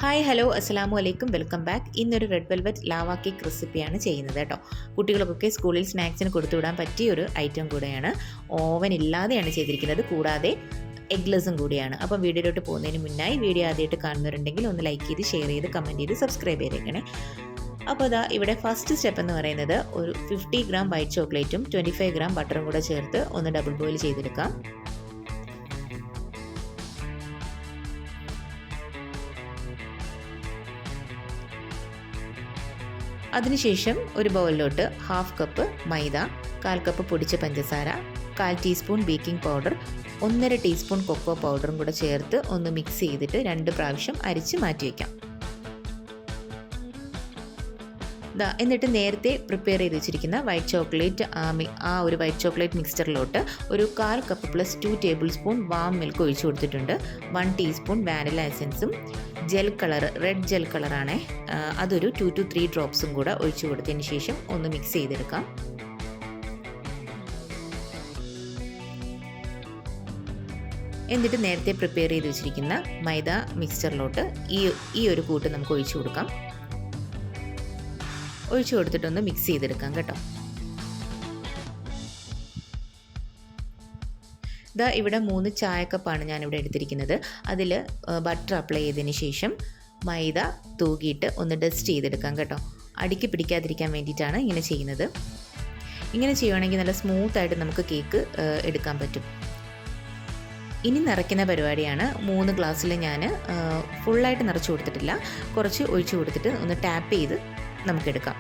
Hi hello അസ്സലാമു അലൈക്കും welcome back. ഇന്നൊരു റെഡ് വെൽവെറ്റ് ലാവ കേക്ക് റെസിപ്പിയാണ് ചെയ്യുന്നത് കേട്ടോ. കുട്ടികൾക്കൊക്കെ സ്കൂളിൽ സ്നാക്സിന് കൊടുത്തുവിടാൻ പറ്റിയ ഒരു ഐറ്റം കൂടെയാണ്. ഓവൻ ഇല്ലാതെയാണ് ചെയ്തിരിക്കുന്നത്, കൂടാതെ എഗ്ലെസ്സും കൂടിയാണ്. അപ്പം വീഡിയോയിലോട്ട് പോകുന്നതിന് മുന്നായി വീഡിയോ ആദ്യമായിട്ട് കാണുന്നവരുണ്ടെങ്കിൽ ഒന്ന് ലൈക്ക് ചെയ്ത് ഷെയർ ചെയ്ത് കമൻറ്റ് ചെയ്ത് സബ്സ്ക്രൈബ് ചെയ്തേക്കണേ. അപ്പോൾ അതാ ഇവിടെ ഫസ്റ്റ് സ്റ്റെപ്പ് എന്ന് പറയുന്നത് ഒരു 50 ഗ്രാം വൈറ്റ് ചോക്ലേറ്റും 25 ഗ്രാം ബട്ടറും കൂടെ ചേർത്ത് ഒന്ന് ഡബിൾ ബോയിൽ ചെയ്തെടുക്കാം. അതിനുശേഷം ഒരു ബൗളിലോട്ട് 1/2 കപ്പ് മൈദ, 1/4 കപ്പ് പൊടിച്ച പഞ്ചസാര, 1/4 teaspoon baking powder, 1.5 teaspoon cocoa പൗഡറും കൂടെ ചേർത്ത് ഒന്ന് മിക്സ് ചെയ്തിട്ട് 2 പ്രാവശ്യം അരിച്ച് മാറ്റി വയ്ക്കാം. എന്നിട്ട് നേരത്തെ പ്രിപ്പയർ ചെയ്ത് വെച്ചിരിക്കുന്ന വൈറ്റ് ചോക്ലേറ്റ് ഒരു വൈറ്റ് ചോക്ലേറ്റ് മിക്സ്ചറിലോട്ട് ഒരു 1/4 cup plus 2 tablespoon warm milk ഒഴിച്ചു കൊടുത്തിട്ടുണ്ട്. 1 ടീസ്പൂൺ വാനില എസൻസും ജെൽ കളർ, റെഡ് ജെൽ കളറാണ്, അതൊരു 2 to 3 ഡ്രോപ്സും കൂടെ ഒഴിച്ചു കൊടുത്തതിന് ശേഷം ഒന്ന് മിക്സ് ചെയ്തെടുക്കാം. എന്നിട്ട് നേരത്തെ പ്രിപ്പയർ ചെയ്ത് വെച്ചിരിക്കുന്ന മൈദ മിക്സ്ചറിലോട്ട് ഈ ഒരു കൂട്ട് നമുക്ക് ഒഴിച്ചു കൊടുക്കാം. ഒഴിച്ചു കൊടുത്തിട്ടൊന്ന് മിക്സ് ചെയ്തെടുക്കാം കേട്ടോ. ഇവിടെ 3 ചായക്കപ്പാണ് ഞാനിവിടെ എടുത്തിരിക്കുന്നത്. അതിൽ ബട്ടർ അപ്ലൈ ചെയ്തതിന് ശേഷം മൈദ തൂകിയിട്ട് ഒന്ന് ഡസ്റ്റ് ചെയ്തെടുക്കാം കേട്ടോ. അടിക്ക് പിടിക്കാതിരിക്കാൻ വേണ്ടിയിട്ടാണ് ഇങ്ങനെ ചെയ്യുന്നത്. ഇങ്ങനെ ചെയ്യുവാണെങ്കിൽ നല്ല സ്മൂത്തായിട്ട് നമുക്ക് കേക്ക് എടുക്കാൻ പറ്റും. ഇനി നിറയ്ക്കുന്ന പരിപാടിയാണ്. 3 ഗ്ലാസ്സിൽ ഞാൻ ഫുള്ളായിട്ട് നിറച്ച് കൊടുത്തിട്ടില്ല, കുറച്ച് ഒഴിച്ചു കൊടുത്തിട്ട് ഒന്ന് ടാപ്പ് ചെയ്ത് നമുക്കെടുക്കാം.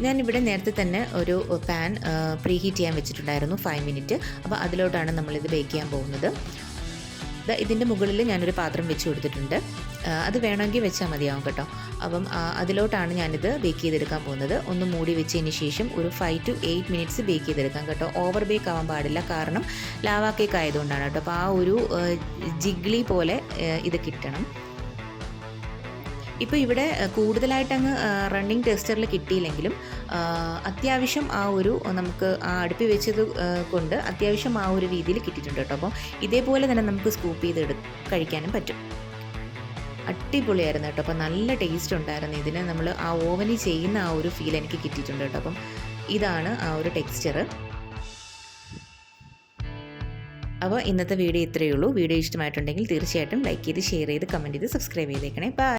ഞാനിവിടെ നേരത്തെ തന്നെ ഒരു പാൻ പ്രീ ഹീറ്റ് ചെയ്യാൻ വെച്ചിട്ടുണ്ടായിരുന്നു 5 മിനിറ്റ്. അപ്പോൾ അതിലോട്ടാണ് നമ്മളിത് ബേക്ക് ചെയ്യാൻ പോകുന്നത്. ഇതിൻ്റെ മുകളിൽ ഞാനൊരു പാത്രം വെച്ച് കൊടുത്തിട്ടുണ്ട്. അത് വേണമെങ്കിൽ വെച്ചാൽ മതിയാവും കേട്ടോ. അപ്പം അതിലോട്ടാണ് ഞാനിത് ബേക്ക് ചെയ്തെടുക്കാൻ പോകുന്നത്. ഒന്ന് മൂടി വെച്ചതിന് ശേഷം ഒരു 5 to 8 മിനിറ്റ്സ് ബേക്ക് ചെയ്തെടുക്കാം കേട്ടോ. ഓവർ ബേക്ക് ആവാൻ പാടില്ല, കാരണം ലാവ കേക്ക് ആയതുകൊണ്ടാണ് കേട്ടോ. അപ്പോൾ ആ ഒരു ജിഗ്ലി പോലെ ഇത് കിട്ടണം. ഇപ്പോൾ ഇവിടെ കൂടുതലായിട്ട് അങ്ങ് റണ്ണിങ് ടെക്സ്ചറിൽ കിട്ടിയില്ലെങ്കിലും അത്യാവശ്യം നമുക്ക് അടുപ്പി വെച്ചത് കൊണ്ട് അത്യാവശ്യം ആ ഒരു രീതിയിൽ കിട്ടിയിട്ടുണ്ട് കേട്ടോ. അപ്പോൾ ഇതേപോലെ തന്നെ നമുക്ക് സ്കൂപ്പ് ചെയ്ത് കഴിക്കാനും പറ്റും. അടിപൊളിയായിരുന്നു കേട്ടോ. അപ്പോൾ നല്ല ടേസ്റ്റ് ഉണ്ടായിരുന്നു ഇതിന്. നമ്മൾ ആ ഓവനിൽ ചെയ്യുന്ന ആ ഒരു ഫീൽ എനിക്ക് കിട്ടിയിട്ടുണ്ട് കേട്ടോ. അപ്പം ഇതാണ് ആ ഒരു ടെക്സ്ചർ. അപ്പോൾ ഇന്നത്തെ വീഡിയോ ഇത്രയേ ഉള്ളൂ. വീഡിയോ ഇഷ്ടമായിട്ടുണ്ടെങ്കിൽ തീർച്ചയായിട്ടും ലൈക്ക് ചെയ്ത് ഷെയർ ചെയ്ത് കമൻറ്റ് ചെയ്ത് സബ്സ്ക്രൈബ് ചെയ്തേക്കണേ. ബൈ.